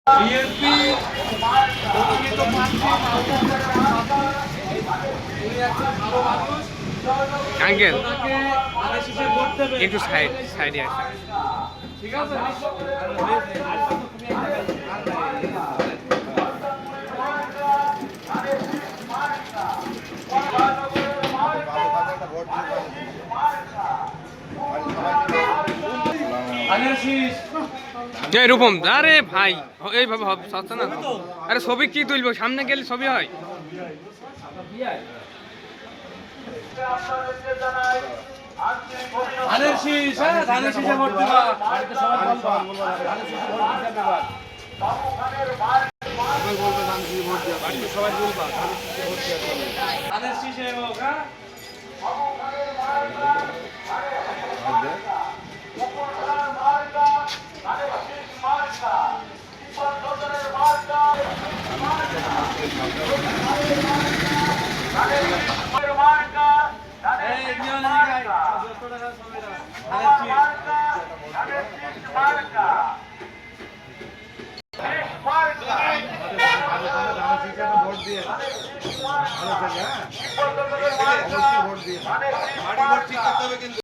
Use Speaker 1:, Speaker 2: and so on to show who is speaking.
Speaker 1: BNP মনোনীত প্রার্থী উনি একজন ভালো মানুষ।
Speaker 2: আঙ্কেল
Speaker 1: ওনাকে ধানের শীষে ভোট দেবে।
Speaker 2: একটু সাইডে আসেন।
Speaker 1: ঠিক আছে। ধানের শীষ।
Speaker 2: এই রূপম, আরে ভাই এইভাবে সস্তা না। আরে ছবি কি তুলবো, সামনে গেলে ছবি হয়।
Speaker 1: ধানের শীষ, হ্যাঁ ধানের শীষে ভোট দিবা। বাড়িতে সবাই বলবা ধানের শীষে ভোট দিতে হবে। সবাই বলবে ধানের শীষে ভোট দিতে। বাড়িতে সবাই বলবা ধানের শীষে ভোট দিতে হবে। ধানের শীষে হোক, হ্যাঁ। এই নিয়ন গাই 100 টাকা সবাইরা ধানের শীষ ভোট দিয়ে ভালো থাকে, হ্যাঁ অবশ্যই ভোট দিয়ে।